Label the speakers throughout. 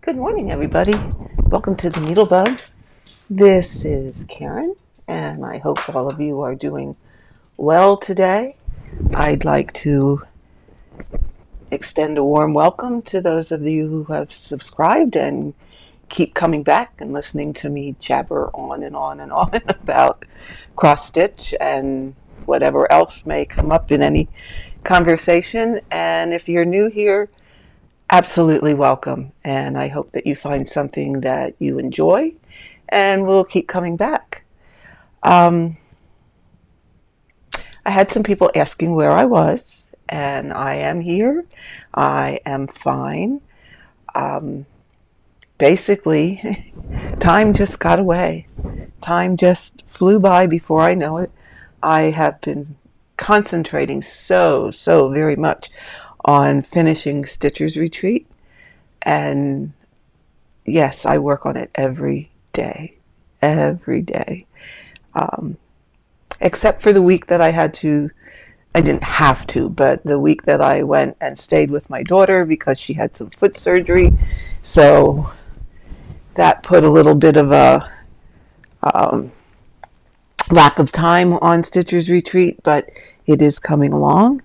Speaker 1: Good morning, everybody. Welcome to the Needlebug. This is Karen, and I hope all of you are doing well today. I'd like to extend a warm welcome to those of you who have subscribed and keep coming back and listening to me jabber on and on and on about cross stitch and whatever else may come up in any conversation. And if you're new here, absolutely welcome, and I hope that you find something that you enjoy and will keep coming back. I had some people asking where I was, and I am here. I am fine. Basically, time just got away. Time just flew by before I know it. I have been concentrating so very much on finishing Stitcher's Retreat, and yes, I work on it every day, except for the week that I didn't have to, but the week that I went and stayed with my daughter because she had some foot surgery, so that put a little bit of a lack of time on Stitcher's Retreat, but it is coming along.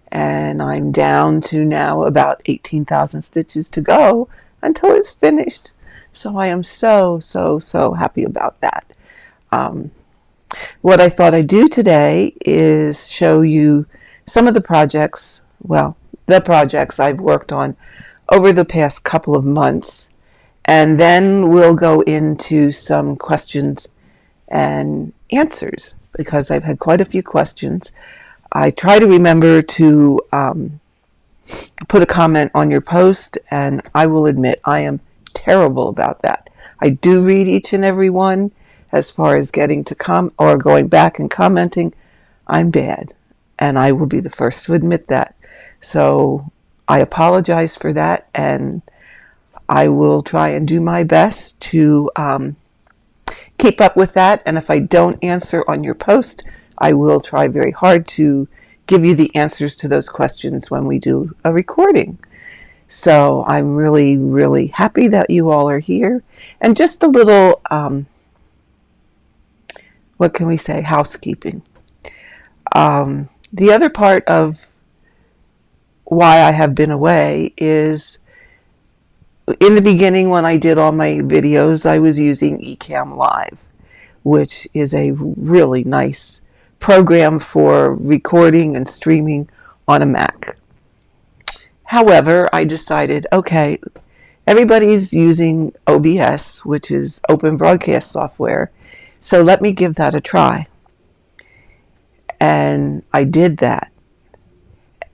Speaker 1: And I'm down to now about 18,000 stitches to go until it's finished. So I am so happy about that. What I thought I'd do today is show you some of the projects I've worked on over the past couple of months. And then we'll go into some questions and answers because I've had quite a few questions. I try to remember to put a comment on your post, and I will admit I am terrible about that. I do read each and every one. As far as getting to going back and commenting, I'm bad, and I will be the first to admit that. So I apologize for that, and I will try and do my best to keep up with that. And if I don't answer on your post, I will try very hard to give you the answers to those questions when we do a recording. So I'm really happy that you all are here. And just a little, what can we say, housekeeping. The other part of why I have been away is in the beginning when I did all my videos, I was using eCam Live, which is a really nice program for recording and streaming on a Mac. However, I decided, okay, everybody's using OBS, which is Open Broadcast Software, so let me give that a try. And I did that.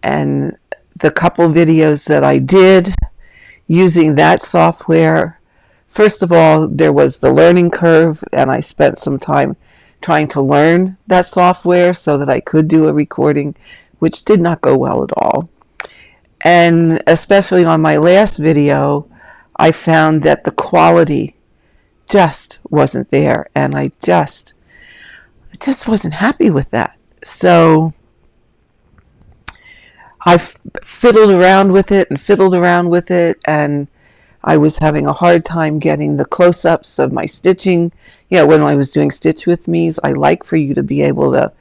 Speaker 1: And the couple videos that I did using that software, first of all, there was the learning curve, and I spent some time trying to learn that software so that I could do a recording, which did not go well at all. And especially on my last video, I found that the quality just wasn't there, and I just wasn't happy with that. So I fiddled around with it, and I was having a hard time getting the close-ups of my stitching. You know, when I was doing Stitch With Me's, I like for you to be able to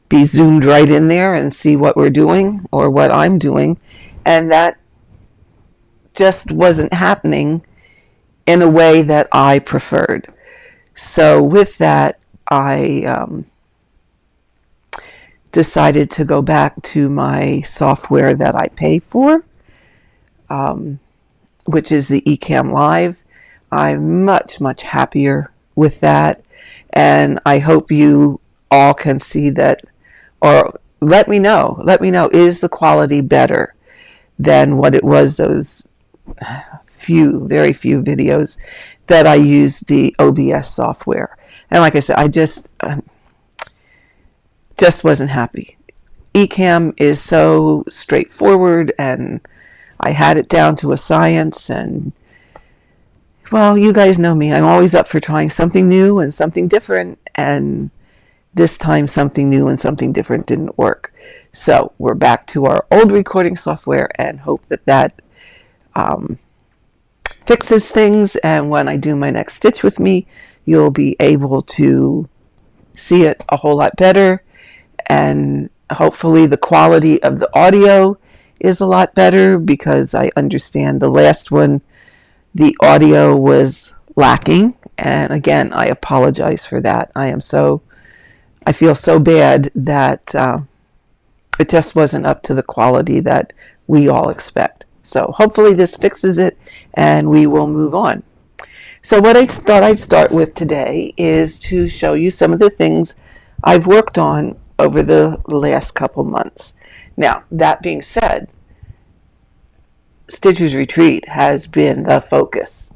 Speaker 1: be zoomed right in there and see what we're doing or what I'm doing. And that just wasn't happening in a way that I preferred. So with that, I decided to go back to my software that I pay for, which is the eCam Live. I'm much happier with that, and I hope you all can see that, or let me know, is the quality better than what it was those very few videos that I used the OBS software. And like I said, I just wasn't happy. eCam is so straightforward, and I had it down to a science, and well, you guys know me. I'm always up for trying something new and something different, and this time something new and something different didn't work. So we're back to our old recording software and hope that fixes things, and when I do my next stitch with me, you'll be able to see it a whole lot better, and hopefully the quality of the audio is a lot better, because I understand the last one, the audio was lacking, and again, I apologize for that. I feel so bad that it just wasn't up to the quality that we all expect. So hopefully this fixes it and we will move on. So what I thought I'd start with today is to show you some of the things I've worked on over the last couple months. Now, that being said, Stitcher's Retreat has been the focus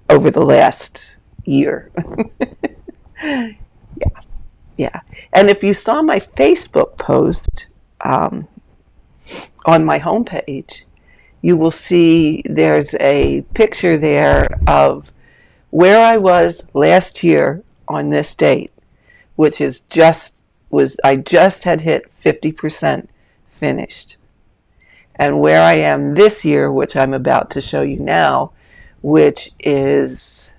Speaker 1: over the last year. Yeah. And if you saw my Facebook post on my homepage, you will see there's a picture there of where I was last year on this date, which is I just had hit 50% finished. And where I am this year, which I'm about to show you now, which is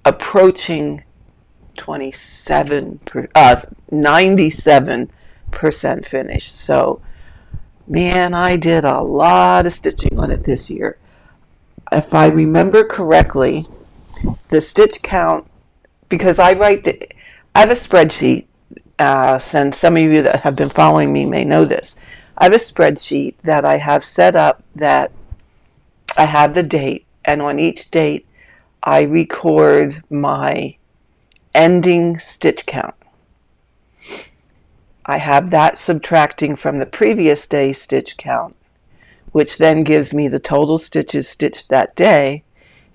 Speaker 1: approaching 97% finished. So, man, I did a lot of stitching on it this year. If I remember correctly, the stitch count, because I have a spreadsheet, since some of you that have been following me may know this. I have a spreadsheet that I have set up that I have the date, and on each date I record my ending stitch count. I have that subtracting from the previous day's stitch count, which then gives me the total stitches stitched that day,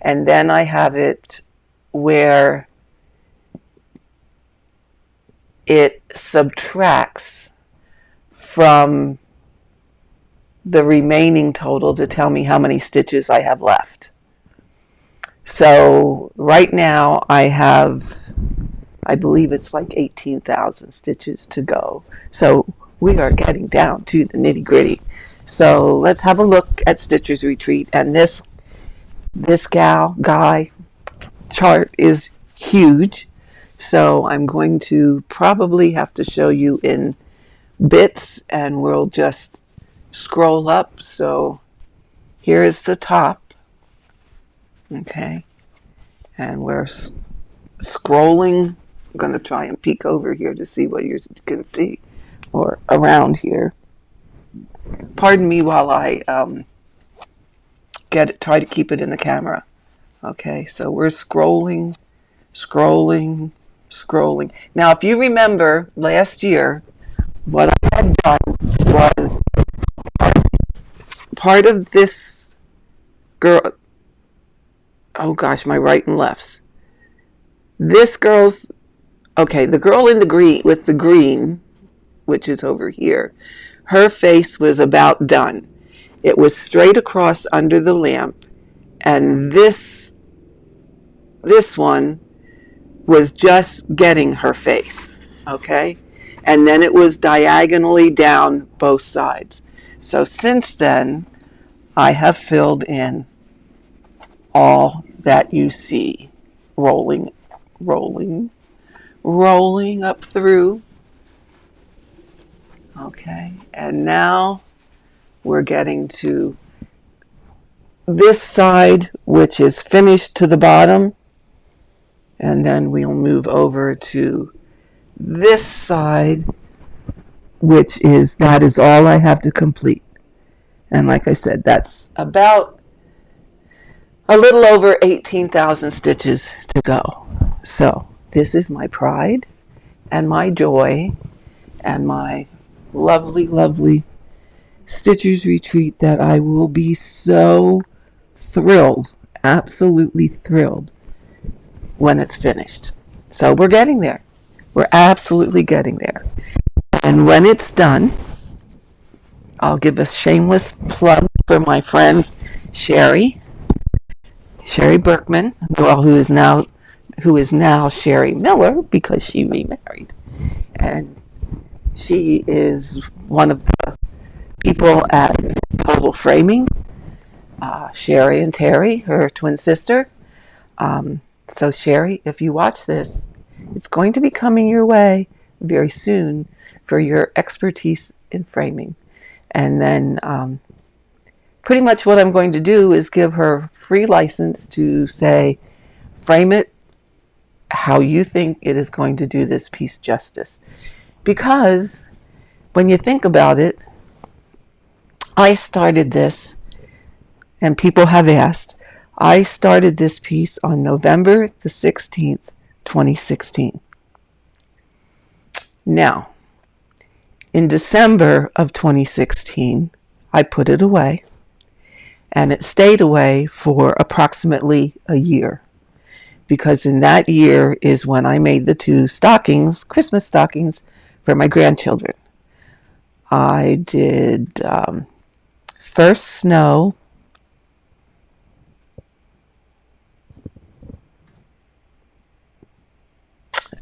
Speaker 1: and then I have it where it subtracts from the remaining total to tell me how many stitches I have left. So right now I believe it's like 18,000 stitches to go. So we are getting down to the nitty gritty. So let's have a look at Stitcher's Retreat. And this guy chart is huge. So I'm going to probably have to show you in bits, and we'll just scroll up. So here is the top. Okay. And we're scrolling. I'm going to try and peek over here to see what you can see, or around here. Pardon me while I try to keep it in the camera. Okay, so we're scrolling. Now, if you remember last year, what I had done was part of this girl. Oh gosh, my right and lefts. This girl's, okay, the girl in the green, with the green, which is over here, her face was about done. It was straight across under the lamp, and this one was just getting her face, okay? And then it was diagonally down both sides. So since then, I have filled in all that you see, rolling up through. Okay, and now we're getting to this side, which is finished to the bottom, and then we'll move over to this side, that is all I have to complete. And like I said, that's about a little over 18,000 stitches to go. So this is my pride and my joy and my lovely, lovely Stitcher's Retreat that I will be so thrilled, absolutely thrilled, when it's finished. So we're getting there. We're absolutely getting there. And when it's done, I'll give a shameless plug for my friend Sherry Berkman, well, who is now Sherry Miller, because she remarried. And she is one of the people at Total Framing. Sherry and Terry, her twin sister. So Sherry, if you watch this, it's going to be coming your way very soon for your expertise in framing. And then pretty much what I'm going to do is give her free license to say, frame it how you think it is going to do this piece justice. Because when you think about it, I started this, and people have asked, I started this piece on November the 16th, 2016. Now, in December of 2016, I put it away, and it stayed away for approximately a year, because in that year is when I made the 2 stockings, Christmas stockings, for my grandchildren. I did first snow,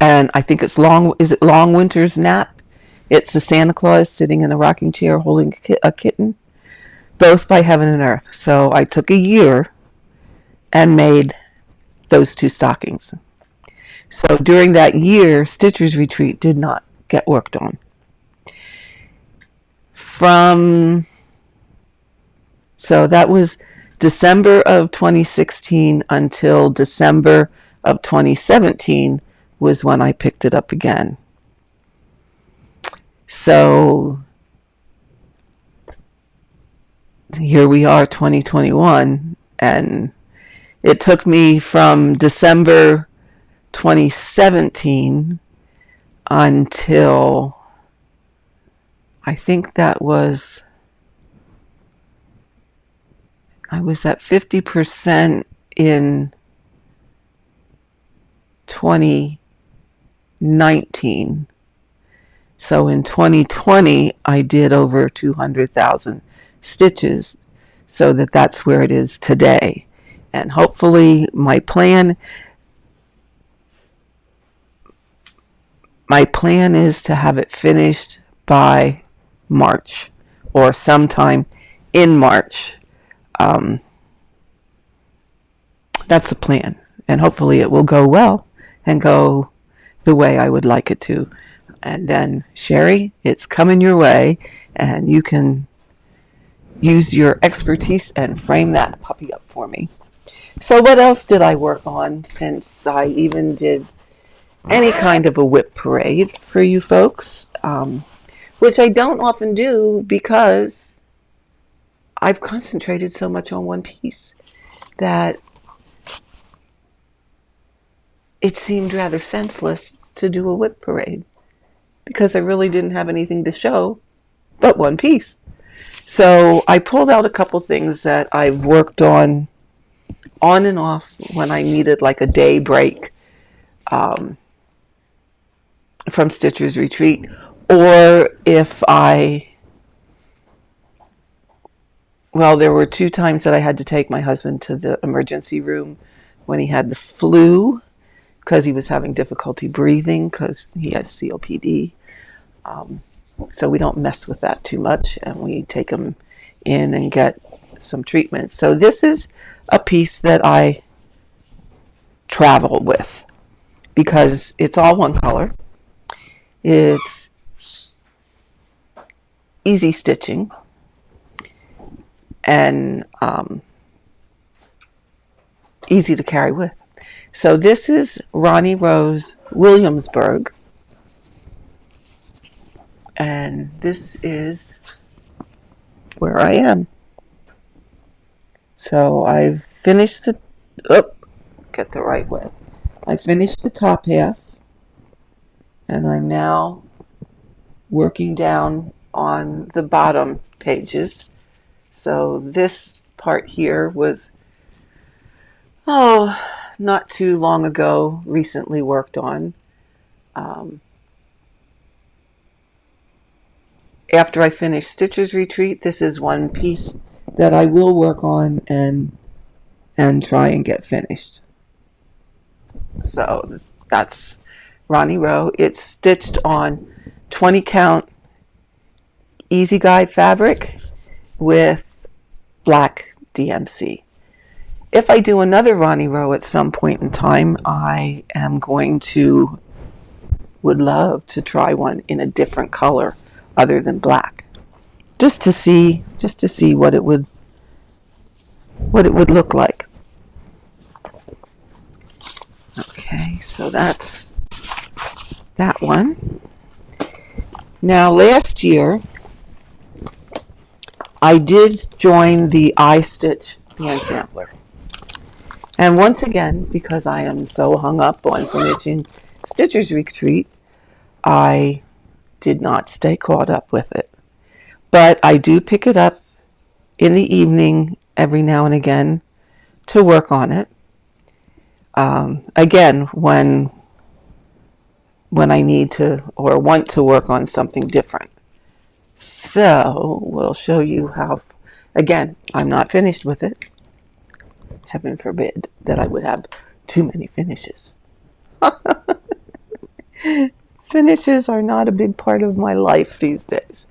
Speaker 1: and I think it's Long Winter's Nap? It's the Santa Claus sitting in a rocking chair holding a kitten, both by Heaven and Earth. So I took a year and made those 2 stockings. So during that year, Stitcher's Retreat did not get worked on. So that was December of 2016 until December of 2017 was when I picked it up again. So here we are, 2021, and it took me from December 2017 until I think that was, I was at 50% in 2019. So in 2020, I did over 200,000 stitches, so that's where it is today. And hopefully my plan is to have it finished by March, or sometime in March. That's the plan, and hopefully it will go well and go the way I would like it to. And then, Sherry, it's coming your way, and you can use your expertise and frame that puppy up for me. So what else did I work on since I even did any kind of a WIP parade for you folks, which I don't often do because I've concentrated so much on one piece that it seemed rather senseless to do a WIP parade, because I really didn't have anything to show but one piece. So I pulled out a couple things that I've worked on and off when I needed like a day break from Stitcher's Retreat, or if there were 2 times that I had to take my husband to the emergency room when he had the flu, because he was having difficulty breathing because he has COPD. So we don't mess with that too much, and we take him in and get some treatment. So this is a piece that I travel with because it's all one color. It's easy stitching, and easy to carry with. So this is Ronnie Rose Williamsburg, and this is where I am. So I've finished get the right way. I finished the top half, and I'm now working down on the bottom pages. So this part here was, not too long ago, recently worked on. After I finish Stitcher's Retreat, this is one piece that I will work on and try and get finished. So that's Ronnie Rowe. It's stitched on 20 count Easy Guide fabric with black DMC. If I do another Ronnie row at some point in time, I am would love to try one in a different color other than black, just to see what it would look like. Okay, so that's that one. Now, last year I did join the iStitch band sampler. And once again, because I am so hung up on finishing Stitcher's Retreat, I did not stay caught up with it. But I do pick it up in the evening every now and again to work on it. Again, when I need to or want to work on something different. So we'll show you how, again, I'm not finished with it. Heaven forbid that I would have too many finishes. Finishes are not a big part of my life these days.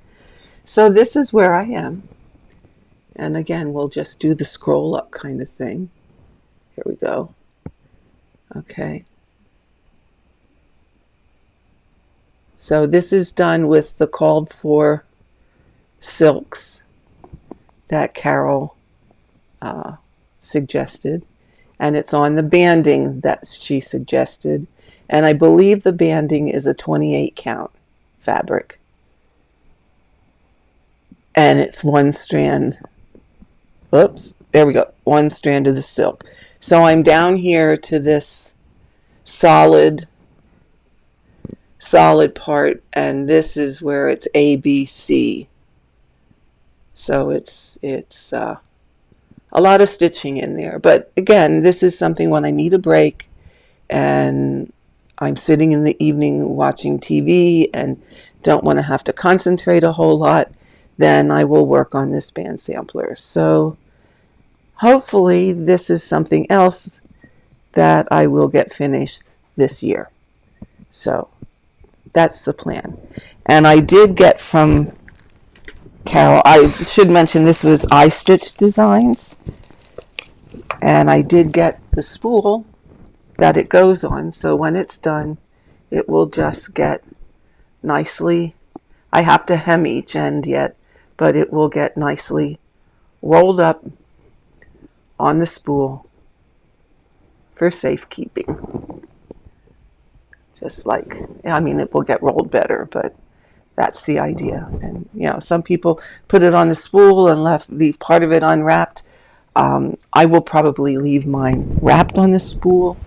Speaker 1: So this is where I am. And again, we'll just do the scroll up kind of thing. Here we go. Okay. So this is done with the called for silks that Carol suggested, and it's on the banding that she suggested, and I believe the banding is a 28 count fabric, and it's one strand. Oops, there we go, one strand of the silk. So I'm down here to this solid part, and this is where it's ABC. So it's a lot of stitching in there. But again, this is something when I need a break and I'm sitting in the evening watching TV and don't want to have to concentrate a whole lot, then I will work on this band sampler. So hopefully this is something else that I will get finished this year. So that's the plan. And I did get from Carol, I should mention this was iStitch Designs, and I did get the spool that it goes on, so when it's done it will just get nicely, I have to hem each end yet, but it will get nicely rolled up on the spool for safekeeping. Just like, I mean, it will get rolled better, but that's the idea. And you know, some people put it on the spool and leave part of it unwrapped. I will probably leave mine wrapped on the spool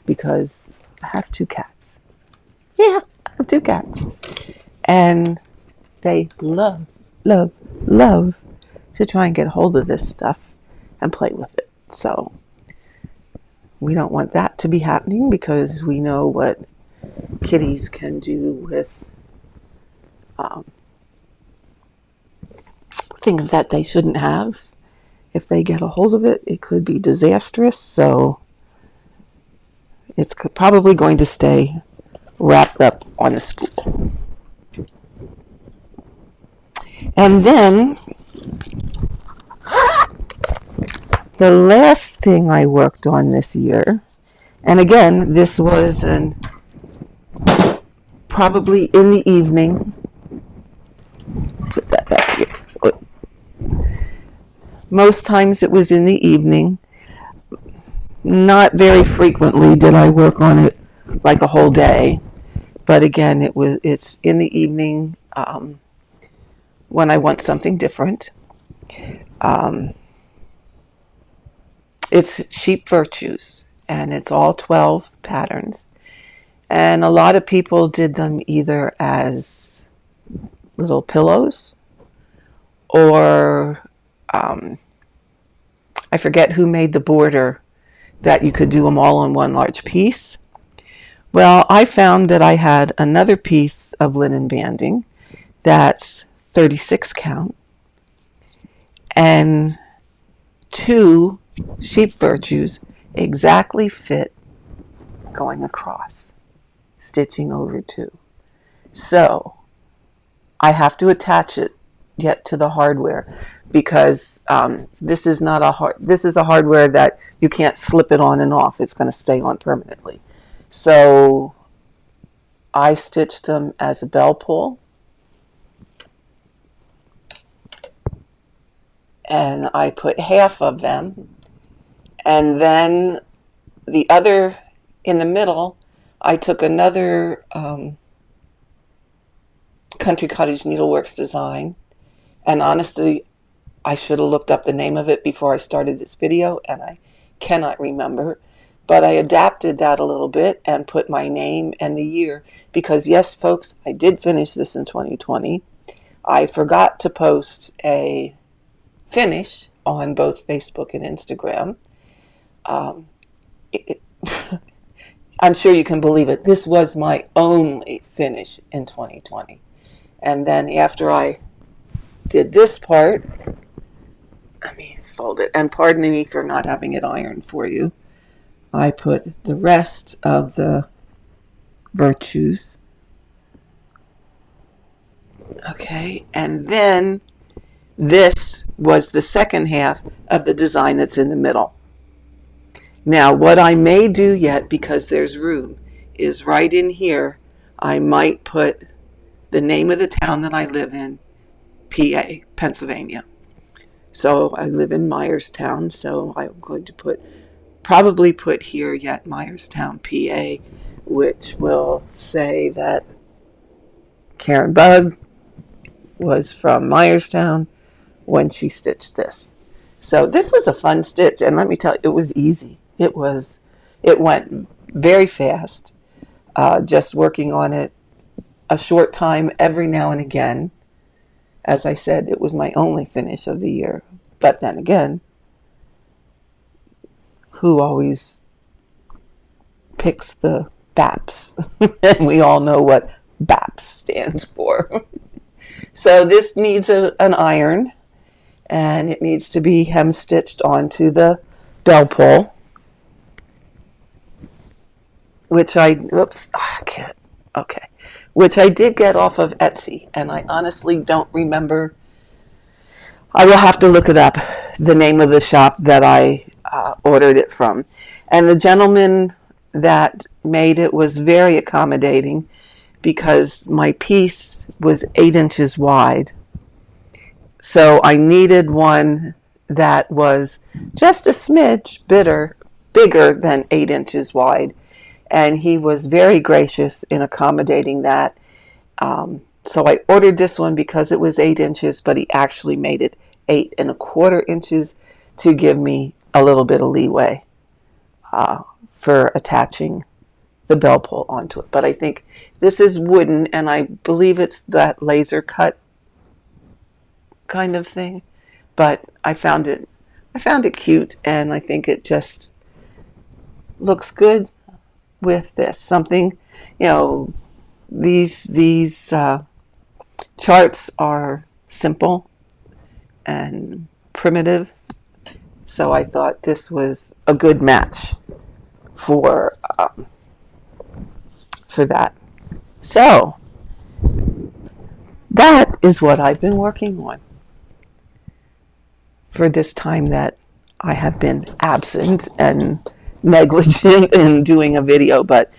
Speaker 1: because I have 2 cats. Yeah, I have 2 cats. And they love to try and get hold of this stuff and play with it. So we don't want that to be happening because we know what kitties can do with things that they shouldn't have. If they get a hold of it, it could be disastrous. So it's probably going to stay wrapped up on the spool. And then the last thing I worked on this year, and again, this was probably in the evening. Put that back here. So most times it was in the evening. Not very frequently did I work on it like a whole day, but again, it's in the evening when I want something different. It's Sheep Virtues, and it's all 12 patterns, and a lot of people did them either as little pillows or I forget who made the border that you could do them all on one large piece. Well, I found that I had another piece of linen banding that's 36 count and 2 Sheep Virtues exactly fit going across, stitching over 2. So I have to attach it yet to the hardware, because this is not this is a hardware that you can't slip it on and off. It's going to stay on permanently. So I stitched them as a bell pull, and I put half of them, and then the other in the middle, I took another Country Cottage Needleworks design, and honestly, I should have looked up the name of it before I started this video, and I cannot remember, but I adapted that a little bit and put my name and the year, because yes, folks, I did finish this in 2020. I forgot to post a finish on both Facebook and Instagram. I'm sure you can believe it. This was my only finish in 2020. And then after I did this part, let me fold it, and pardon me for not having it ironed for you, I put the rest of the virtues. Okay, and then this was the second half of the design that's in the middle. Now, what I may do yet, because there's room, is right in here, I might put the name of the town that I live in, PA, Pennsylvania. So I live in Myerstown, so I'm going to probably put here yet Myerstown, PA, which will say that Karen Bug was from Myerstown when she stitched this. So this was a fun stitch, and let me tell you, it was easy. It went very fast, just working on it a short time every now and again. As I said, it was my only finish of the year. But then again, who always picks the BAPS? And we all know what BAPS stands for. So this needs an iron, and it needs to be hem stitched onto the bell pull, which I did get off of Etsy, and I honestly don't remember. I will have to look it up, the name of the shop that I ordered it from. And the gentleman that made it was very accommodating, because my piece was 8 inches wide. So I needed one that was just a smidge bigger than 8 inches wide. And he was very gracious in accommodating that. So I ordered this one because it was 8 inches, but he actually made it 8¼ inches to give me a little bit of leeway for attaching the bell pull onto it. But I think this is wooden, and I believe it's that laser cut kind of thing. But I found it cute, and I think it just looks good with this. Something, these charts are simple and primitive, so I thought this was a good match for that. So that is what I've been working on for this time that I have been absent and negligent in doing a video, but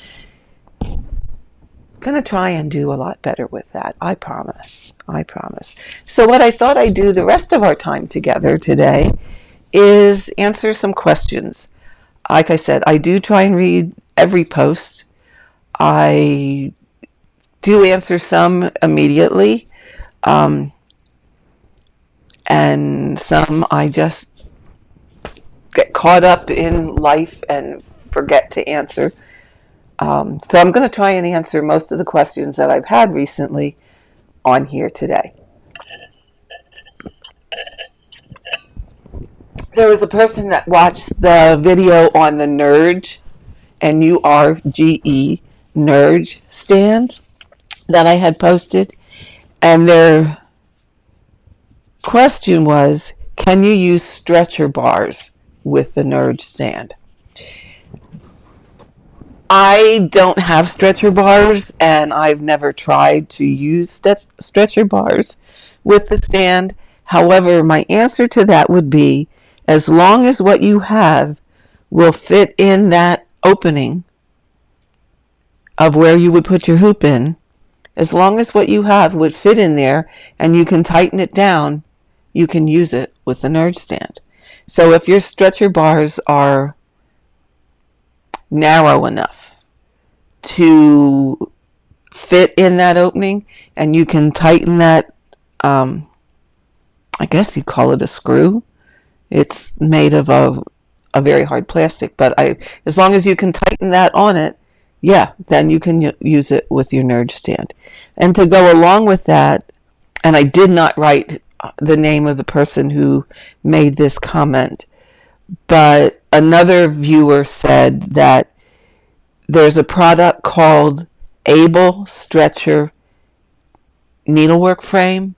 Speaker 1: gonna try and do a lot better with that. I promise. So what I thought I'd do the rest of our time together today is answer some questions. Like I said, I do try and read every post. I do answer some immediately, and some I just get caught up in life and forget to answer. So I'm going to try and answer most of the questions that I've had recently on here today. There was a person that watched the video on the Nurge, N-U-R-G-E, Nurge stand that I had posted, and their question was, can you use stretcher bars with the Nurge stand? I don't have stretcher bars, and I've never tried to use stretcher bars with the stand. However, my answer to that would be, as long as what you have will fit in that opening of where you would put your hoop in, as long as what you have would fit in there and you can tighten it down, you can use it with the nerd stand. So if your stretcher bars are narrow enough to fit in that opening and you can tighten that, I guess you call it a screw. It's made of a very hard plastic, but as long as you can tighten that on it, yeah, then you can use it with your nerd stand. And to go along with that, and I did not write the name of the person who made this comment, but another viewer said that there's a product called Able Stretcher Needlework Frame,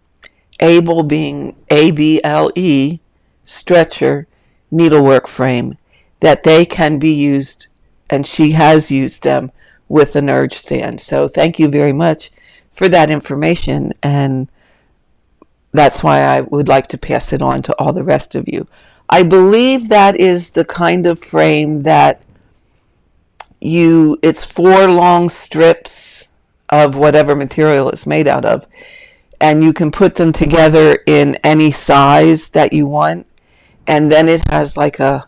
Speaker 1: Able being ABLE, Stretcher Needlework Frame, that they can be used, and she has used them with a nerd stand. So thank you very much for that information, and that's why I would like to pass it on to all the rest of you. I believe that is the kind of frame that it's 4 long strips of whatever material it's made out of, and you can put them together in any size that you want, and then it has like a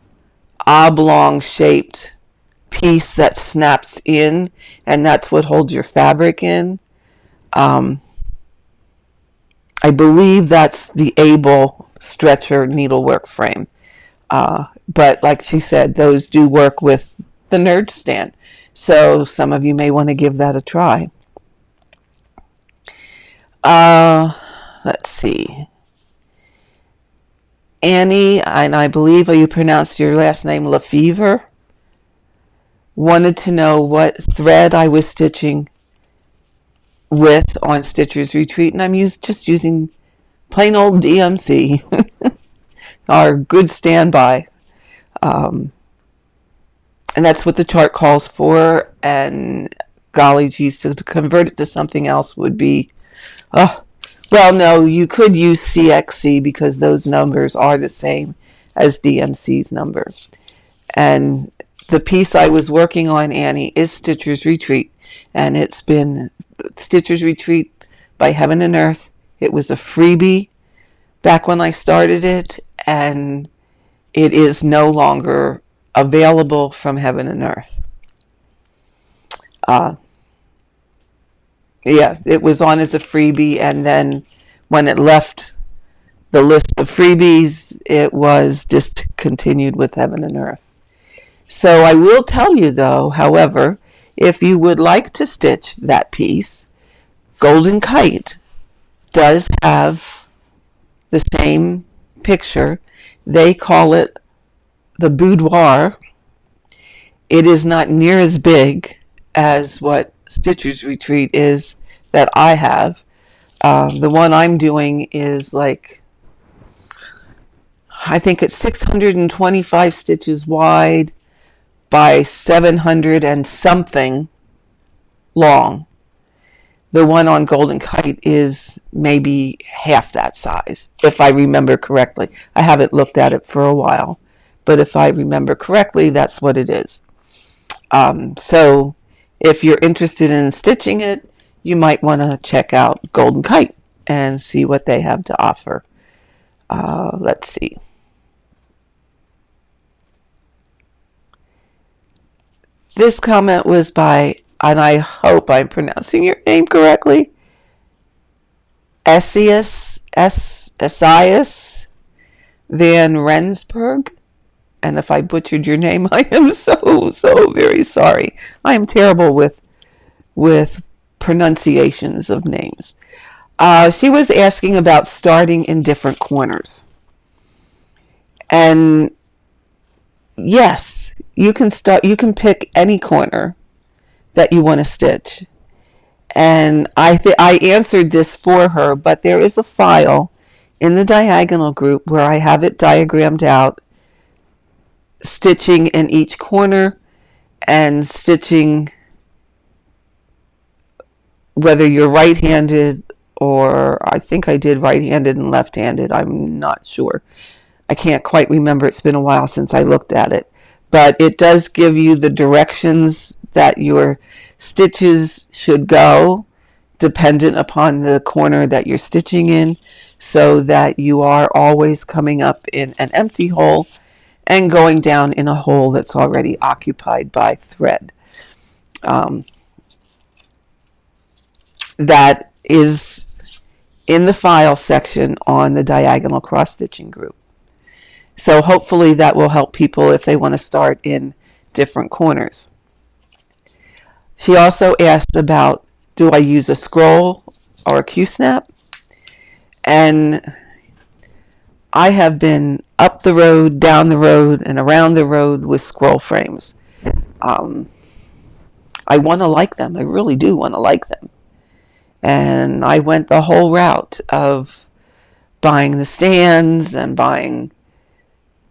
Speaker 1: oblong shaped piece that snaps in, and that's what holds your fabric in. I believe that's the Able Stretcher Needlework Frame. But like she said, those do work with the nerd stand. So some of you may want to give that a try. Let's see. Annie, and I believe you pronounced your last name Lefevre, wanted to know what thread I was stitching with on Stitcher's Retreat, and I'm just using plain old DMC, our good standby. And that's what the chart calls for, and golly geez, to convert it to something else would be, well, no, you could use CXC because those numbers are the same as DMC's numbers. And the piece I was working on, Annie, is Stitcher's Retreat, and it's been Stitcher's Retreat by Heaven and Earth. It was a freebie back when I started it, and it is no longer available from Heaven and Earth. Yeah, it was on as a freebie, and then when it left the list of freebies, it was discontinued with Heaven and Earth. So I will tell you though, however, if you would like to stitch that piece, Golden Kite does have the same picture. They call it the boudoir. It is not near as big as what Stitcher's Retreat is that I have. The one I'm doing is like, I think it's 625 stitches wide by 700 and something long. The one on Golden Kite is maybe half that size, if I remember correctly. I haven't looked at it for a while, but if I remember correctly, that's what it is. So if you're interested in stitching it, you might want to check out Golden Kite and see what they have to offer. Let's see. This comment was by, and I hope I'm pronouncing your name correctly, Esaias Van Rensburg. And if I butchered your name, I am so very sorry. I am terrible with pronunciations of names. She was asking about starting in different corners. And yes, you can pick any corner that you want to stitch. And I answered this for her, but there is a file in the diagonal group where I have it diagrammed out, stitching in each corner and stitching whether you're right-handed or I think I did right-handed and left-handed. I'm not sure. I can't quite remember. It's been a while since I looked at it. But it does give you the directions that your stitches should go, dependent upon the corner that you're stitching in, so that you are always coming up in an empty hole and going down in a hole that's already occupied by thread. That is in the file section on the diagonal cross stitching group. So hopefully that will help people if they want to start in different corners. She also asked about, do I use a scroll or a Q-snap? And I have been up the road, down the road, and around the road with scroll frames. I want to like them. I really do want to like them. And I went the whole route of buying the stands and buying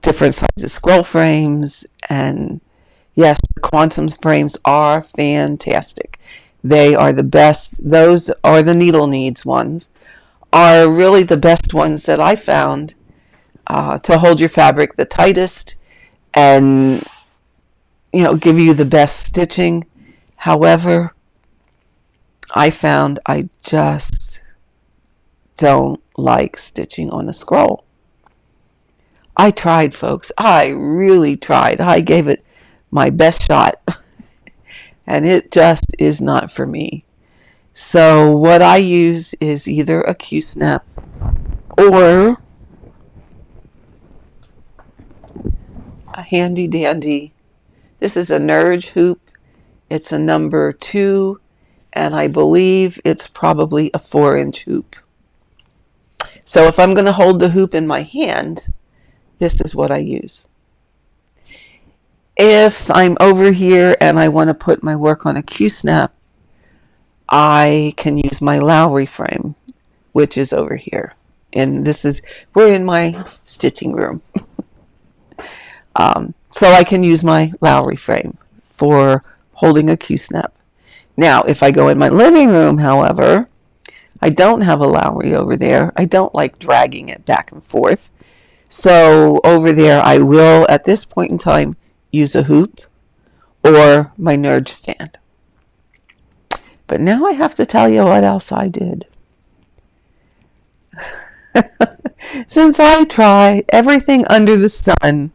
Speaker 1: different sizes scroll frames. And yes, the quantum frames are fantastic. They are the best. Those are the needle needs ones, are really the best ones that I found to hold your fabric the tightest and, you know, give you the best stitching. However, I found I just don't like stitching on a scroll. I tried, folks. I really tried. I gave it my best shot. And it just is not for me. So what I use is either a Q-snap or a handy dandy. This is a Nerge hoop. It's a number 2. And I believe it's probably a 4-inch hoop. So if I'm going to hold the hoop in my hand, this is what I use. If I'm over here and I want to put my work on a Q-snap, I can use my Lowry frame, which is over here. And we're in my stitching room. So I can use my Lowry frame for holding a Q-snap. Now, if I go in my living room, however, I don't have a Lowry over there. I don't like dragging it back and forth. So over there, I will, at this point in time, use a hoop or my Nerge stand. But now I have to tell you what else I did. Since I try everything under the sun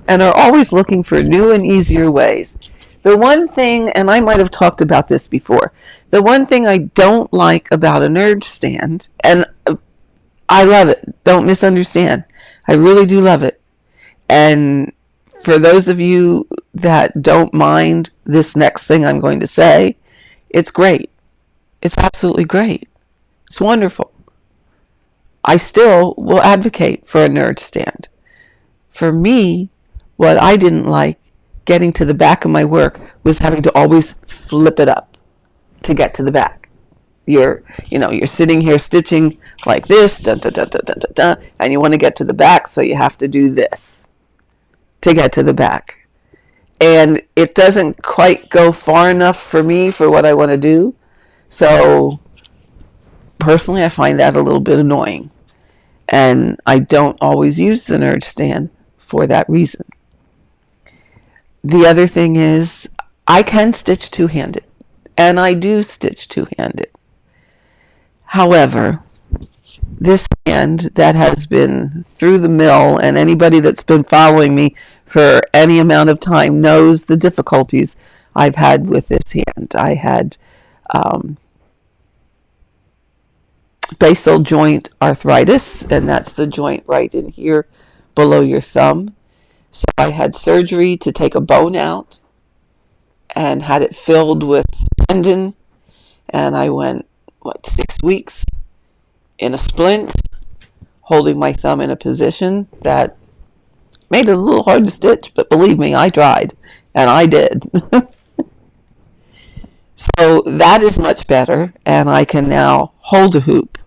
Speaker 1: and are always looking for new and easier ways, the one thing, and I might have talked about this before, the one thing I don't like about a Nerge stand, and I love it, don't misunderstand, I really do love it. And for those of you that don't mind this next thing I'm going to say, it's great. It's absolutely great. It's wonderful. I still will advocate for a Nerge stand. For me, what I didn't like getting to the back of my work was having to always flip it up to get to the back. You're sitting here stitching like this, dun, dun, dun, dun, dun, dun, dun, and you want to get to the back, so you have to do this to get to the back. And it doesn't quite go far enough for me for what I want to do. So personally, I find that a little bit annoying. And I don't always use the Nerge stand for that reason. The other thing is, I can stitch two-handed, and I do stitch two-handed. However, this hand that has been through the mill, and anybody that's been following me for any amount of time knows the difficulties I've had with this hand. I had basal joint arthritis, and that's the joint right in here below your thumb. So I had surgery to take a bone out and had it filled with tendon, and I went 6 weeks in a splint, holding my thumb in a position that made it a little hard to stitch, but believe me, I tried, and I did. So that is much better, and I can now hold a hoop,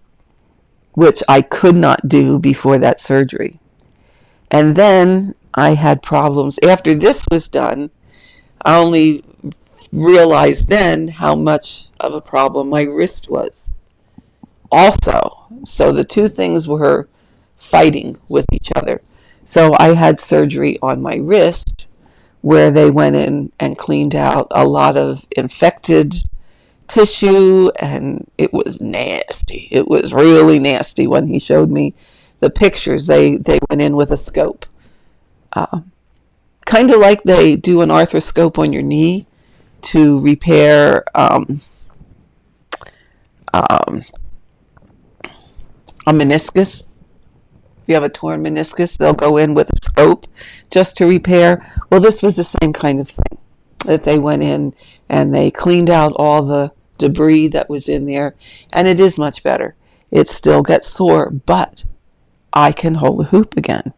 Speaker 1: which I could not do before that surgery. And then I had problems. After this was done, I only realized then how much of a problem my wrist was. also. So the two things were fighting with each other. So I had surgery on my wrist where they went in and cleaned out a lot of infected tissue, and it was nasty. It was really nasty. When he showed me the pictures, they went in with a scope, uh, kind of like they do an arthroscope on your knee to repair um, a meniscus. If you have a torn meniscus, they'll go in with a scope just to repair. Well, this was the same kind of thing, that they went in and they cleaned out all the debris that was in there, and it is much better. It still gets sore, but I can hold a hoop again.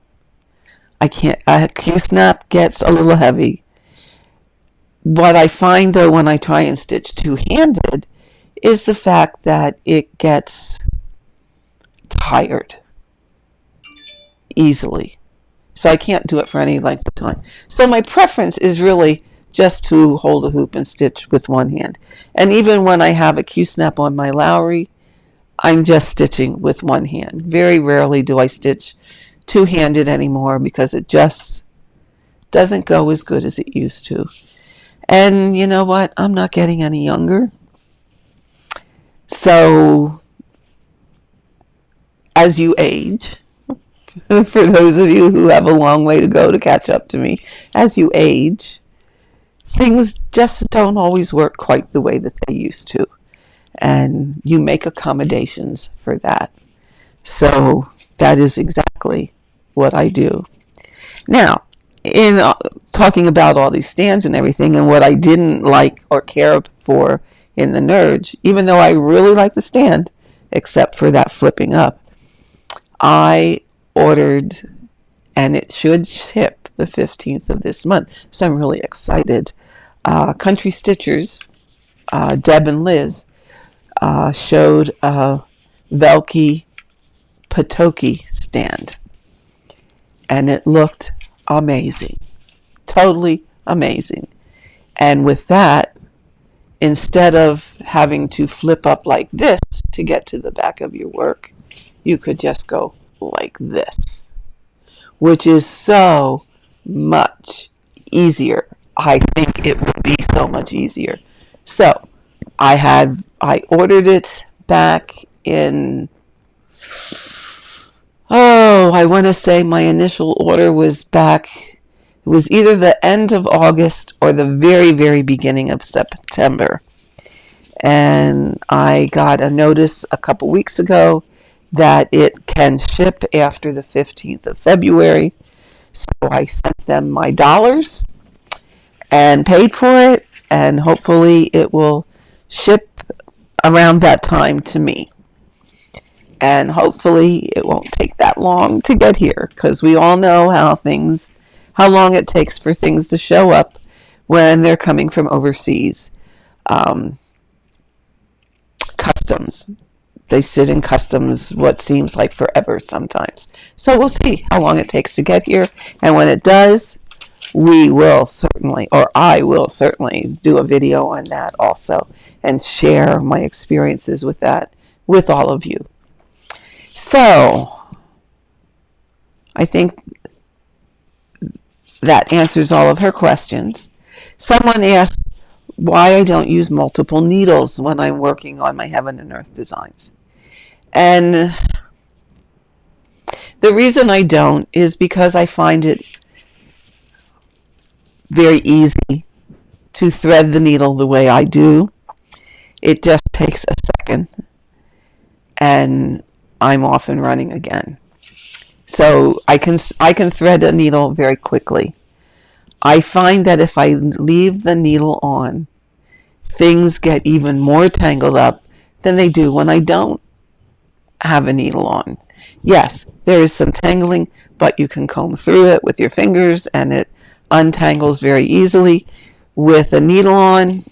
Speaker 1: I can't. A Q-snap gets a little heavy. What I find, though, when I try and stitch two-handed is the fact that it gets tired easily. So I can't do it for any length of time. So my preference is really just to hold a hoop and stitch with one hand. And even when I have a Q-snap on my Lowry, I'm just stitching with one hand. Very rarely do I stitch two-handed anymore because it just doesn't go as good as it used to. And you know what? I'm not getting any younger. So as you age, for those of you who have a long way to go to catch up to me, as you age, things just don't always work quite the way that they used to. And you make accommodations for that. So that is exactly what I do. Now, in talking about all these stands and everything, and what I didn't like or care for in the Nerge, even though I really like the stand, except for that flipping up, I ordered, and it should ship the 15th of this month. So I'm really excited. Country Stitchers, Deb and Liz, showed a Velke Patoki stand, and it looked amazing, totally amazing. And with that, instead of having to flip up like this to get to the back of your work, you could just go like this, which is so much easier. I think it would be so much easier. So I ordered it back in, I want to say my initial order was back, it was either the end of August or the very, very beginning of September. And I got a notice a couple weeks ago that it can ship after the 15th of February. So I sent them my dollars and paid for it, and hopefully it will ship around that time to me. And hopefully it won't take that long to get here, because we all know how long it takes for things to show up when they're coming from overseas. Customs. They sit in customs what seems like forever sometimes. So we'll see how long it takes to get here. And when it does, we will certainly, or I will certainly, do a video on that also and share my experiences with that with all of you. So I think that answers all of her questions. Someone asked why I don't use multiple needles when I'm working on my Heaven and Earth designs. And the reason I don't is because I find it very easy to thread the needle the way I do. It just takes a second and I'm off and running again. So I can thread a needle very quickly. I find that if I leave the needle on, things get even more tangled up than they do when I don't have a needle on. Yes, there is some tangling, but you can comb through it with your fingers and it untangles very easily. With a needle on,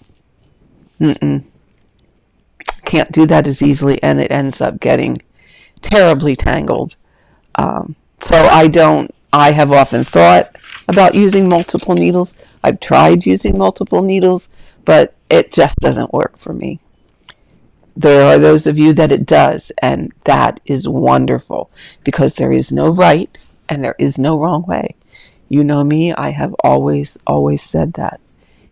Speaker 1: can't do that as easily, and it ends up getting terribly tangled. So I have often thought about using multiple needles. I've tried using multiple needles, but it just doesn't work for me. There are those of you that it does, and that is wonderful, because there is no right and there is no wrong way. You know me, I have always, always said that.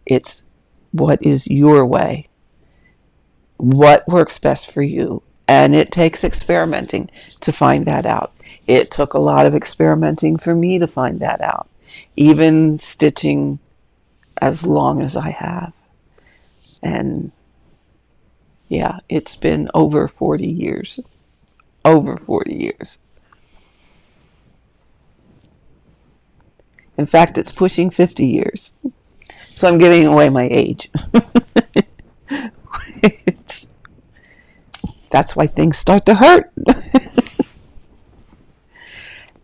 Speaker 1: It's what is your way, what works best for you. And it takes experimenting to find that out. It took a lot of experimenting for me to find that out, even stitching as long as I have. And yeah, it's been over 40 years. Over 40 years. In fact, it's pushing 50 years. So I'm giving away my age. That's why things start to hurt.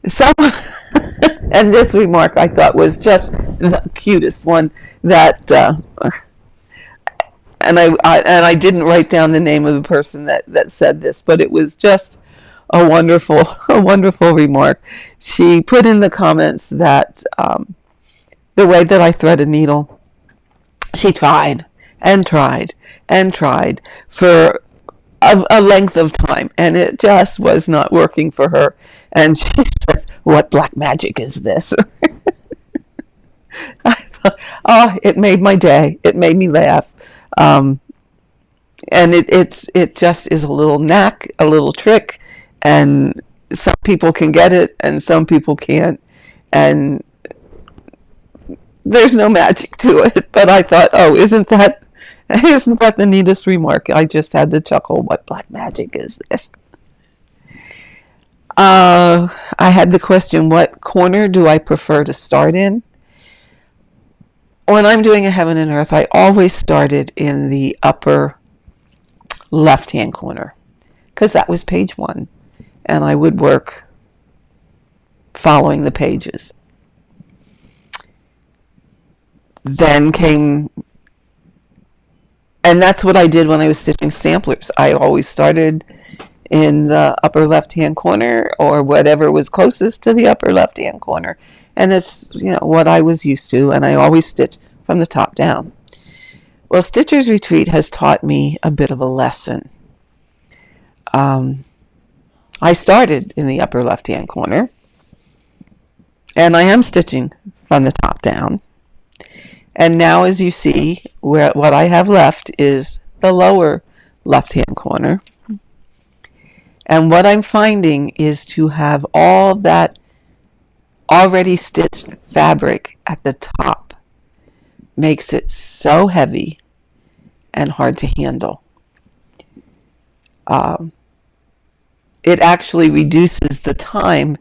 Speaker 1: So, and this remark I thought was just the cutest one that, and I didn't write down the name of the person that said this, but it was just a wonderful remark. She put in the comments that the way that I thread a needle, she tried and tried and tried for a length of time, and it just was not working for her. And she says, "What black magic is this?" I thought, oh, it made my day. It made me laugh. And it just is a little knack, a little trick, and some people can get it and some people can't. And there's no magic to it. But I thought, oh, isn't that the neatest remark? I just had to chuckle. What black magic is this? I had the question, what corner do I prefer to start in? When I'm doing a heaven and earth, I always started in the upper left-hand corner, because that was page 1, and I would work following the pages. Then came, and that's what I did when I was stitching samplers. I always started in the upper left-hand corner, or whatever was closest to the upper left-hand corner, and that's what I was used to, and I always stitch from the top down. Well, Stitcher's Retreat has taught me a bit of a lesson. I started in the upper left-hand corner, and I am stitching from the top down. And now, as you see, what I have left is the lower left-hand corner. And what I'm finding is to have all that already stitched fabric at the top makes it so heavy and hard to handle. It actually reduces the time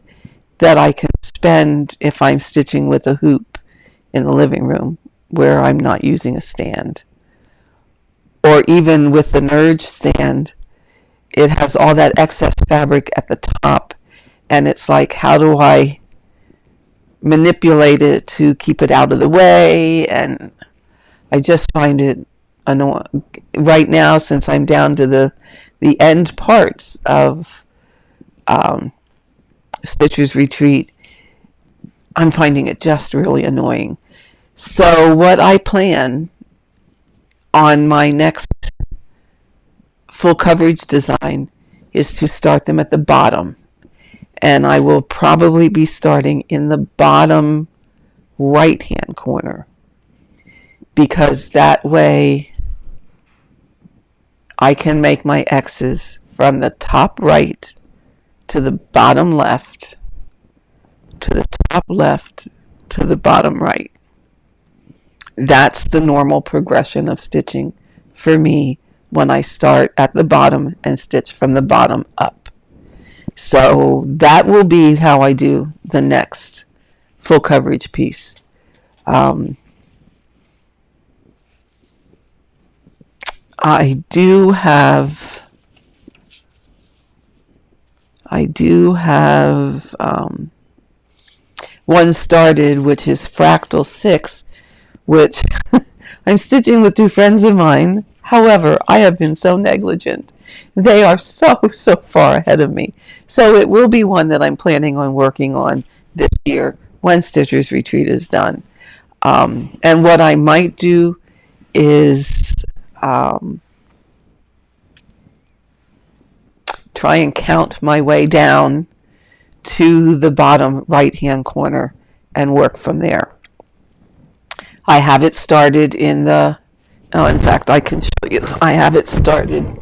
Speaker 1: that I can spend if I'm stitching with a hoop in the living room where I'm not using a stand. Or even with the Nerge stand, it has all that excess fabric at the top, and it's like, how do I manipulate it to keep it out of the way? And I just find it annoying right now, since I'm down to the end parts of Stitcher's Retreat. I'm finding it just really annoying. So what I plan on my next full coverage design is to start them at the bottom, and I will probably be starting in the bottom right hand corner, because that way I can make my X's from the top right to the bottom left, to the top left, to the bottom right. That's the normal progression of stitching for me when I start at the bottom and stitch from the bottom up. So that will be how I do the next full coverage piece. I do have one started, which is Fractal 6, which I'm stitching with 2 friends of mine. However, I have been so negligent. They are so far ahead of me. So it will be one that I'm planning on working on this year when Stitcher's Retreat is done. And what I might do is try and count my way down to the bottom right hand corner and work from there. I have it started in the, oh, in fact, I can show you. I have it started,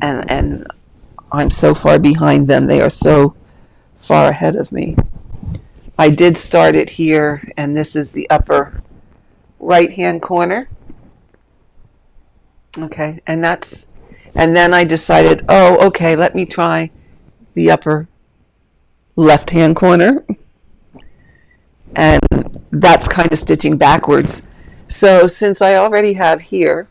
Speaker 1: and I'm so far behind them. They are so far ahead of me. I did start it here, and this is the upper right hand corner. Okay, and then I decided, oh, okay, let me try the upper left hand corner. And that's kind of stitching backwards. So since I already have here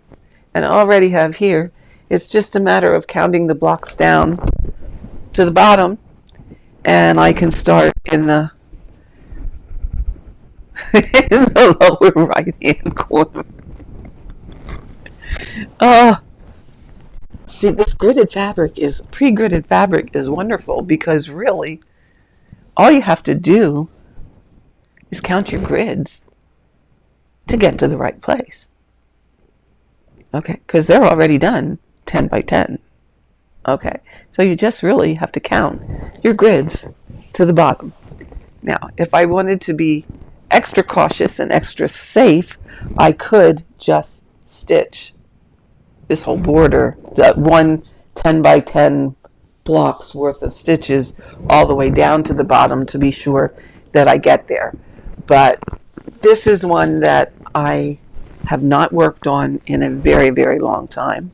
Speaker 1: and already have here, it's just a matter of counting the blocks down to the bottom, and I can start in the in the lower right hand corner. Oh, see, this pre-gridded fabric is wonderful, because really all you have to do is count your grids to get to the right place. Okay, because they're already done 10 by 10. Okay, so you just really have to count your grids to the bottom. Now, if I wanted to be extra cautious and extra safe, I could just stitch this whole border, that one 10 by 10 blocks worth of stitches, all the way down to the bottom to be sure that I get there. But this is one that I have not worked on in a very, very long time.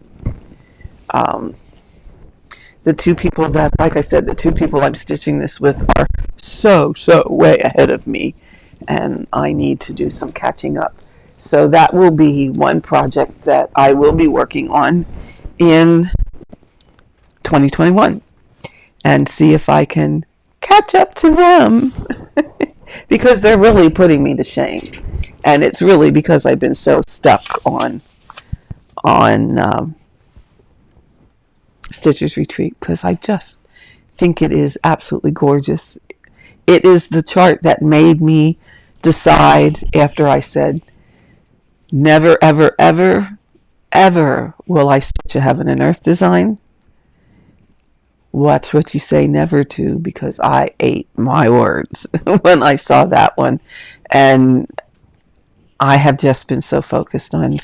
Speaker 1: The two people that, like I said, the two people I'm stitching this with are so way ahead of me, and I need to do some catching up. So that will be one project that I will be working on in 2021, and see if I can catch up to them. Because they're really putting me to shame, and it's really because I've been so stuck on Stitcher's Retreat, because I just think it is absolutely gorgeous. It is the chart that made me decide, after I said, never, ever, ever, ever will I stitch a heaven and earth design. Watch what you say never to, because I ate my words when I saw that one. And I have just been so focused on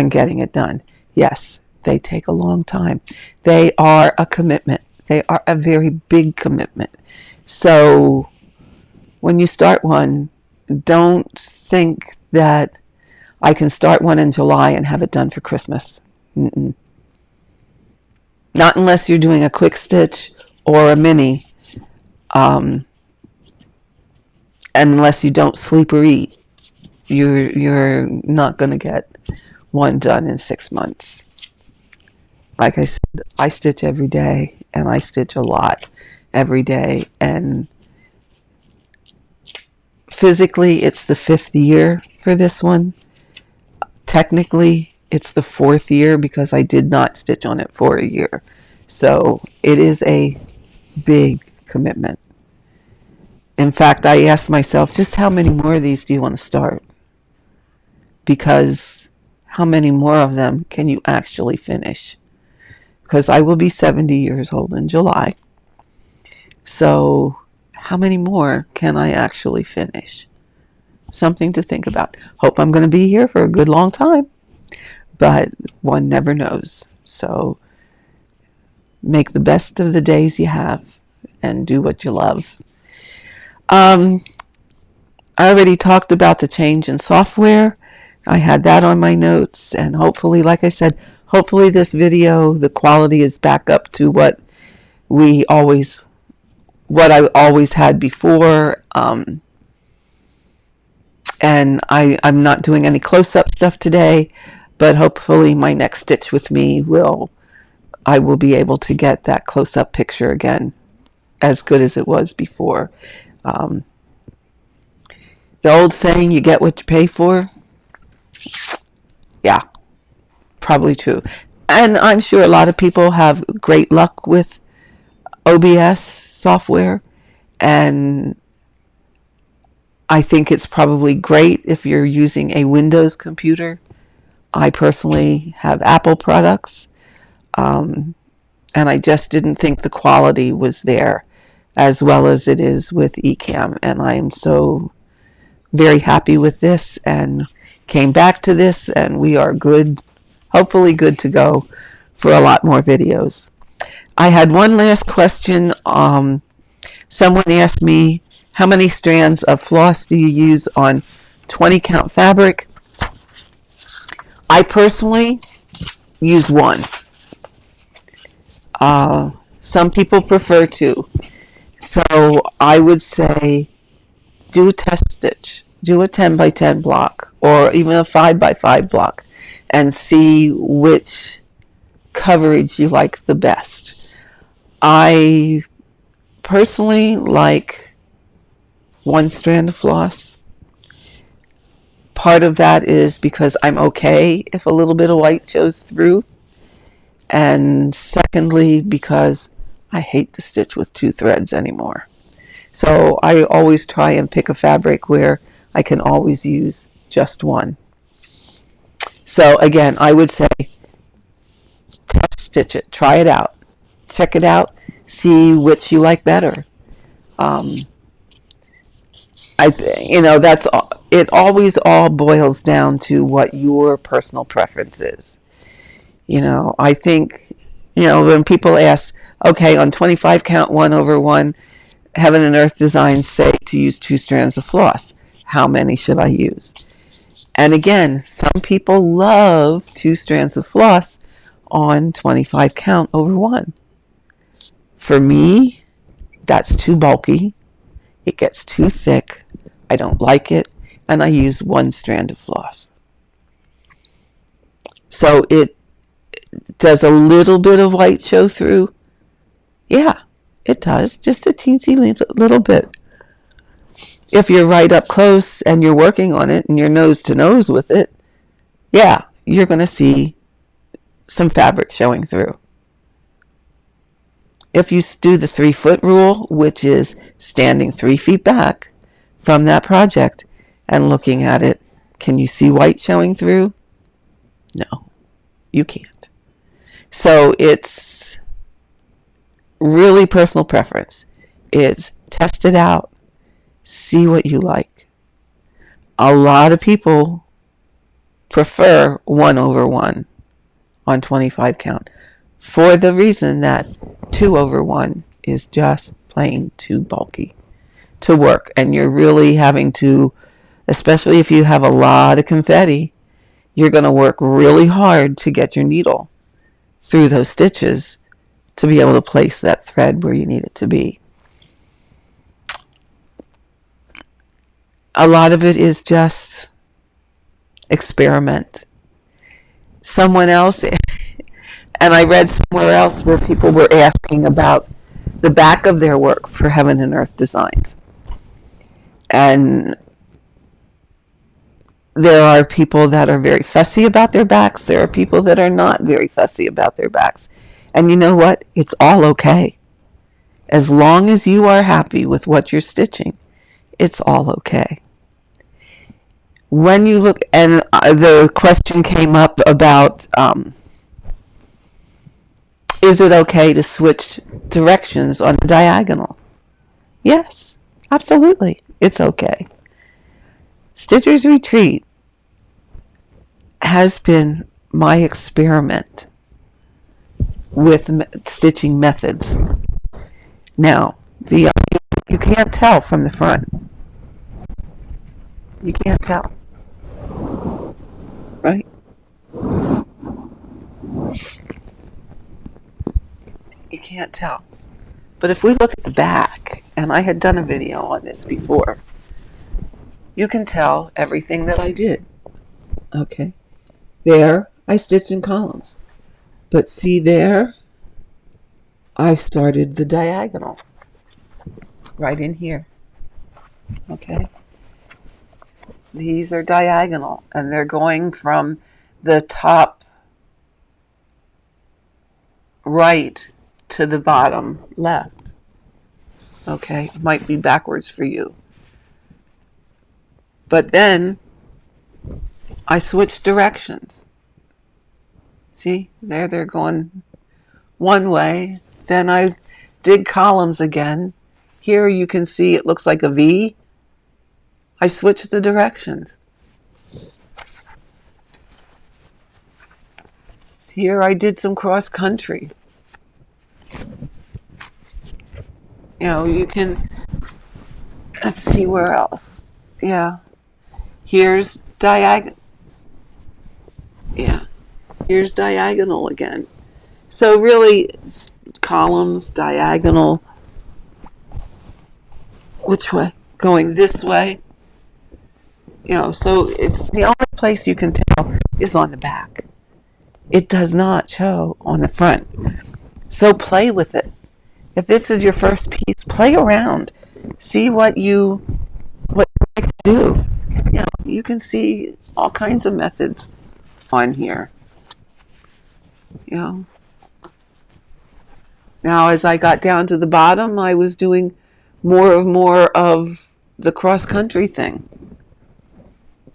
Speaker 1: getting it done. Yes, they take a long time. They are a commitment. They are a very big commitment. So when you start one, don't think that I can start one in July and have it done for Christmas. Mm-mm. Not unless you're doing a quick stitch or a mini, unless you don't sleep or eat. You're not going to get one done in 6 months. Like I said, I stitch every day, and I stitch a lot every day. And physically, it's the 5th year for this one. Technically, it's the 4th year, because I did not stitch on it for a year. So it is a big commitment. In fact, I asked myself, just how many more of these do you want to start? Because how many more of them can you actually finish? Because I will be 70 years old in July. So how many more can I actually finish? Something to think about. Hope I'm going to be here for a good long time, but one never knows. So make the best of the days you have and do what you love. I already talked about the change in software. I had that on my notes, and hopefully, like I said, hopefully this video, the quality is back up to what I always had before. And I'm not doing any close-up stuff today, but hopefully my next stitch with me I will be able to get that close-up picture again as good as it was before. The old saying, you get what you pay for. Yeah, probably true. And I'm sure a lot of people have great luck with OBS software, and I think it's probably great if you're using a Windows computer. I personally have Apple products. And I just didn't think the quality was there as well as it is with Ecamm. And I'm so very happy with this and came back to this, and we are good, hopefully good to go for a lot more videos. I had one last question. Someone asked me, how many strands of floss do you use on 20 count fabric? I personally use one. Some people prefer two. So I would say do a test stitch. Do a 10 by 10 block or even a 5 by 5 block and see which coverage you like the best. I personally like one strand of floss. Part of that is because I'm okay if a little bit of white shows through. And secondly, because I hate to stitch with two threads anymore. So I always try and pick a fabric where I can always use just one. So again, I would say test stitch it, try it out, check it out, see which you like better. That's it. Always all boils down to what your personal preference is. I think, when people ask, okay, on 25 count 1/1, Heaven and Earth Designs say to use 2 strands of floss. How many should I use? And again, some people love 2 strands of floss on 25 count over 1. For me, that's too bulky. It gets too thick. I don't like it. And I use 1 strand of floss. So it does a little bit of white show through? Yeah, it does. Just a teensy little bit. If you're right up close and you're working on it and you're nose to nose with it, yeah, you're going to see some fabric showing through. If you do the 3-foot rule, which is standing 3 feet back from that project and looking at it, can you see white showing through? No, you can't. So it's really personal preference. It's test it out, see what you like. A lot of people prefer 1/1 on 25 count for the reason that 2/1 is just plain too bulky to work, and you're really having to, especially if you have a lot of confetti, you're going to work really hard to get your needle through those stitches to be able to place that thread where you need it to be. A lot of it is just experiment. Someone else, and I read somewhere else where people were asking about the back of their work for Heaven and Earth Designs. And there are people that are very fussy about their backs. There are people that are not very fussy about their backs. And you know what? It's all okay. As long as you are happy with what you're stitching, it's all okay. When you look, and the question came up about, is it okay to switch directions on the diagonal? Yes, absolutely. It's okay. Stitcher's Retreat has been my experiment with stitching methods. Now, you can't tell from the front. You can't tell. Right? You can't tell. But if we look at the back, and I had done a video on this before, you can tell everything that I did. Okay. There, I stitched in columns. But see there, I started the diagonal. Right in here. Okay. These are diagonal, and they're going from the top right to the bottom left. Okay, it might be backwards for you. But then I switched directions. See, there they're going one way. Then I did columns again. Here you can see it looks like a V. I switched the directions. Here I did some cross country. You know, you can, let's see where else. Yeah. Here's diagonal. Yeah. Here's diagonal again. So really, columns, diagonal. Which way? Going this way. You know, so it's the only place you can tell is on the back. It does not show on the front. So play with it. If this is your first piece, play around. See what you like to do. You know, you can see all kinds of methods on here. You know. Now as I got down to the bottom, I was doing more of the cross country thing.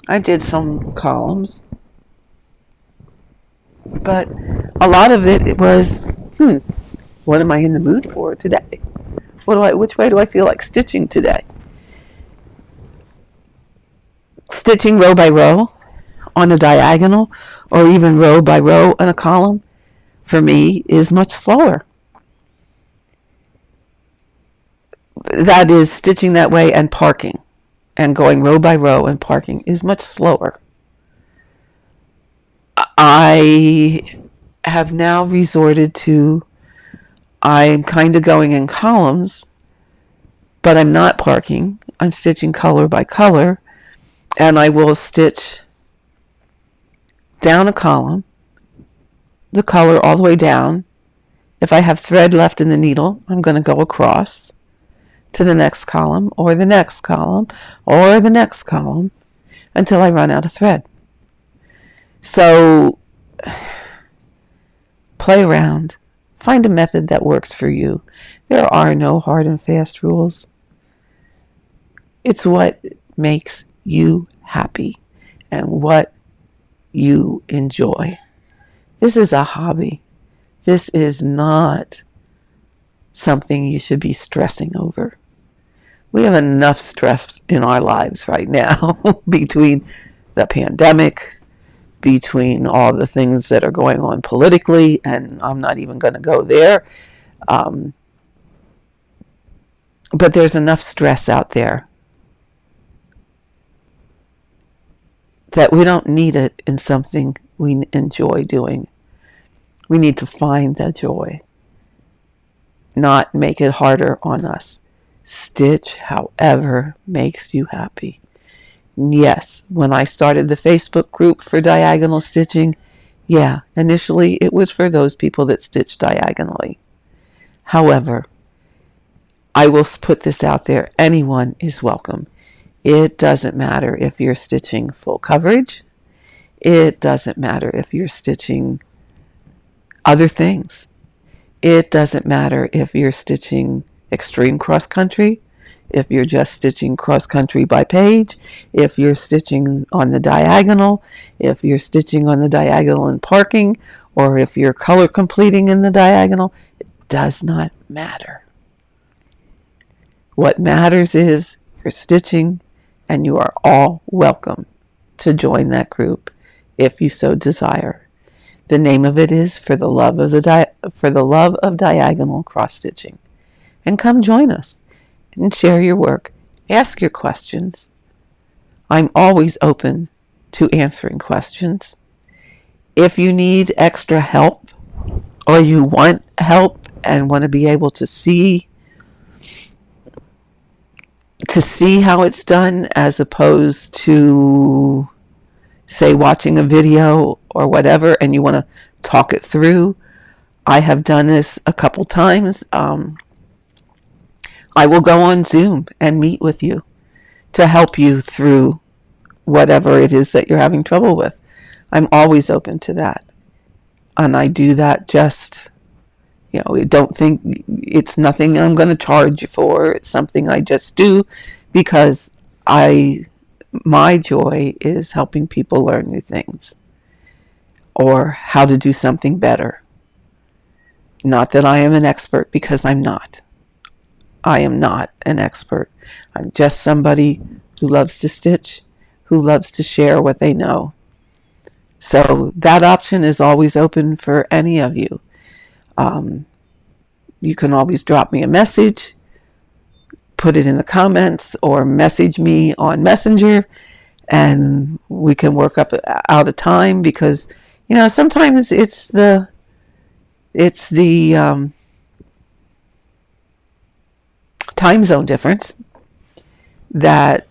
Speaker 1: I did some columns, but a lot of it was, what am I in the mood for today? Which way do I feel like stitching today? Stitching row by row on a diagonal, or even row by row on a column, for me is much slower. That is, stitching that way and parking, and going row by row and parking is much slower. I have now resorted to, I'm kind of going in columns, but I'm not parking. I'm stitching color by color, and I will stitch down a column, the color all the way down. If I have thread left in the needle, I'm going to go across to the next column, or the next column, or the next column, until I run out of thread. So play around. Find a method that works for you. There are no hard and fast rules. It's what makes you happy and what you enjoy. This is a hobby. This is not something you should be stressing over. We have enough stress in our lives right now between the pandemic, between all the things that are going on politically, and I'm not even going to go there. But there's enough stress out there that we don't need it in something we enjoy doing. We need to find that joy, not make it harder on us. Stitch however makes you happy. Yes, when I started the Facebook group for diagonal stitching, initially it was for those people that stitch diagonally. However, I will put this out there. Anyone is welcome. It doesn't matter if you're stitching full coverage. It doesn't matter if you're stitching other things. It doesn't matter if you're stitching extreme cross country, if you're just stitching cross country by page, if you're stitching on the diagonal, if you're stitching on the diagonal and parking, or if you're color completing in the diagonal. It does not matter. What matters is you're stitching, and you are all welcome to join that group if you so desire. The name of it is For the Love of Diagonal Cross Stitching. And come join us and share your work. Ask your questions. I'm always open to answering questions. If you need extra help, or you want help and want to be able to see how it's done, as opposed to, say, watching a video or whatever, and you want to talk it through, I have done this a couple times. I will go on Zoom and meet with you to help you through whatever it is that you're having trouble with. I'm always open to that. And I do that just, don't think it's nothing I'm going to charge you for. It's something I just do because my joy is helping people learn new things or how to do something better. Not that I am an expert, because I'm not. I am not an expert. I'm just somebody who loves to stitch, who loves to share what they know. So that option is always open for any of you. Um, you can always drop me a message, put it in the comments, or message me on Messenger, and we can work out a time, because sometimes it's the time zone difference that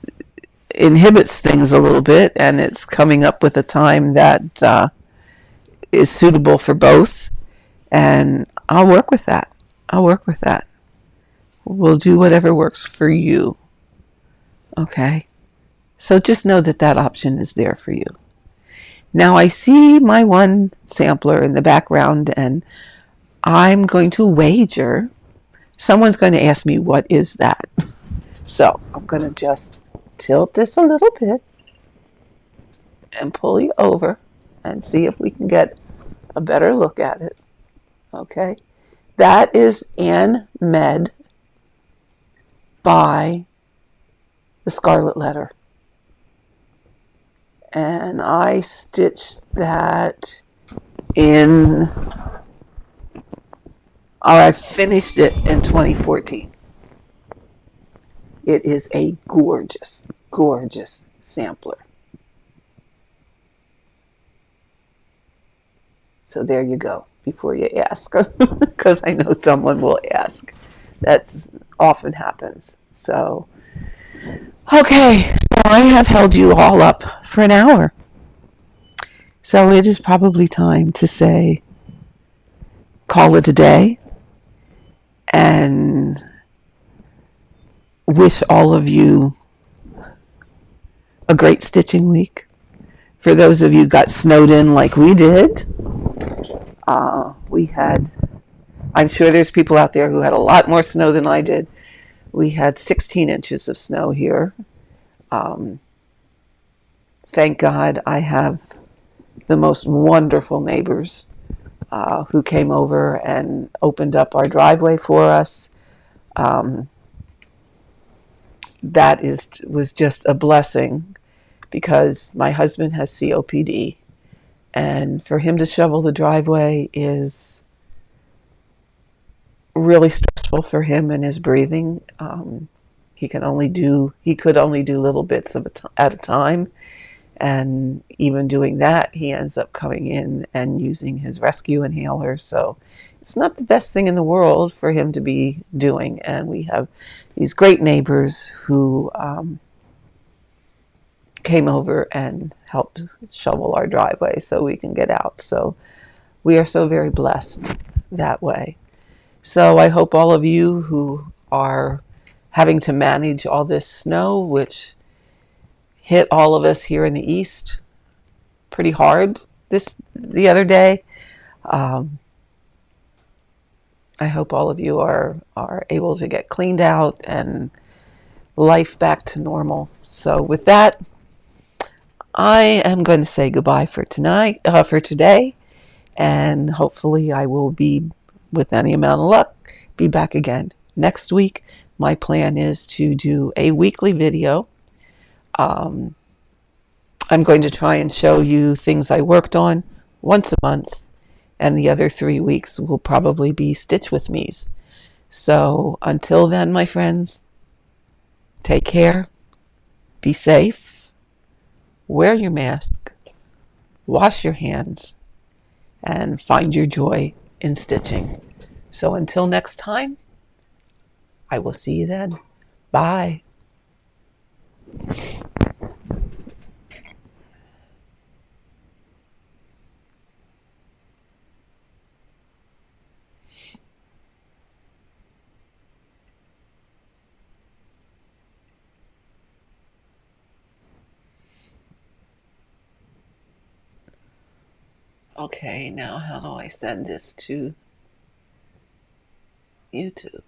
Speaker 1: inhibits things a little bit, and it's coming up with a time that is suitable for both, and I'll work with that. I'll work with that. We'll do whatever works for you. Okay? So just know that that option is there for you. Now I see my one sampler in the background, and I'm going to wager someone's going to ask me, what is that? So I'm going to just tilt this a little bit and pull you over and see if we can get a better look at it. Okay? That is Ann Med by the Scarlet Letter. And I stitched that I finished it in 2014. It is a gorgeous, gorgeous sampler. So there you go, before you ask, because I know someone will ask. That often happens. So, okay, so I have held you all up for an hour. So it is probably time to say, call it a day, and wish all of you a great stitching week. For those of you who got snowed in like we did, I'm sure there's people out there who had a lot more snow than I did. We had 16 inches of snow here. Thank God I have the most wonderful neighbors who came over and opened up our driveway for us. That was just a blessing, because my husband has COPD, and for him to shovel the driveway is really stressful for him and his breathing. He could only do little bits at a time, and even doing that, he ends up coming in and using his rescue inhaler. So it's not the best thing in the world for him to be doing. And we have these great neighbors who came over and helped shovel our driveway so we can get out. So we are so very blessed that way. So I hope all of you who are having to manage all this snow, which hit all of us here in the East pretty hard the other day, I hope all of you are able to get cleaned out and life back to normal. So with that, I am going to say goodbye for today, and hopefully I will be, with any amount of luck, be back again next week. My plan is to do a weekly video. I'm going to try and show you things I worked on once a month, and the other 3 weeks will probably be Stitch With Me's. So until then, my friends, take care, be safe, wear your mask, wash your hands, and find your joy in stitching. So until next time, I will see you then. Bye. Okay, now how do I send this to YouTube?